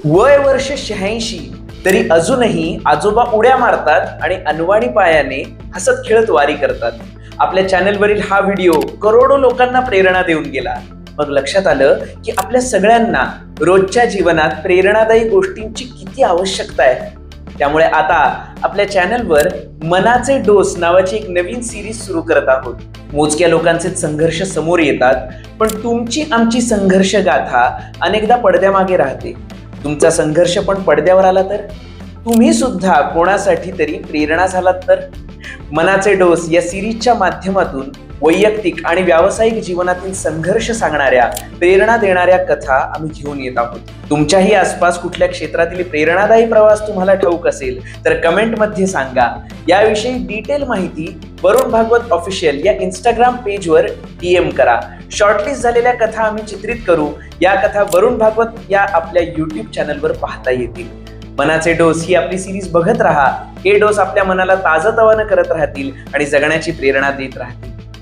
वय वर्ष 86 तरी अजूनही आजोबा उड्या मारतात आणि अनवाणी पायाने हसत खेळत वारी करतात. आपल्या चॅनलवरील हा व्हिडिओ करोडो लोकांना प्रेरणा देऊन गेला. मग लक्षात आलं की आपल्या सगळ्यांना रोजच्या जीवनात प्रेरणादायी गोष्टींची किती आवश्यकता आहे. त्यामुळे आता आपल्या चॅनलवर मनाचे डोस नावाची एक नवीन सिरीज सुरू करत आहोत. मोजक्या लोकांचे संघर्ष समोर येतात, पण तुमची आमची संघर्ष गाथा अनेकदा पडद्यामागे राहते. तुमचा संघर्ष पण पडद्यावर आला तर, तुम्ही सुद्धा कोणासाठी तरी प्रेरणा झालात तर. मनाचे डोस या सिरीजच्या माध्यमातून वैयक्तिक आणि व्यावसायिक जीवनातील संघर्ष सांगणाऱ्या, प्रेरणा देणाऱ्या कथा आम्ही घेऊन येत आहोत. तुमच्याही आसपास कुठल्या क्षेत्रातील प्रेरणादायी प्रवास तुम्हाला ठाऊक असेल तर कमेंटमध्ये सांगा. याविषयी डिटेल माहिती वरुण भागवत ऑफिशियल या इंस्टाग्राम पेजवर DM करा. शॉर्टलिस्ट झालेल्या कथा आम्ही चित्रित करू. या कथा वरुण भागवत या आपल्या YouTube चॅनलवर पाहता येतील. मनाचे डोस ही आपली सिरीज बघत राहा. हे डोस आपल्या मनाला ताजंतवानं करत राहतील आणि जगण्याची प्रेरणा देत राहतील.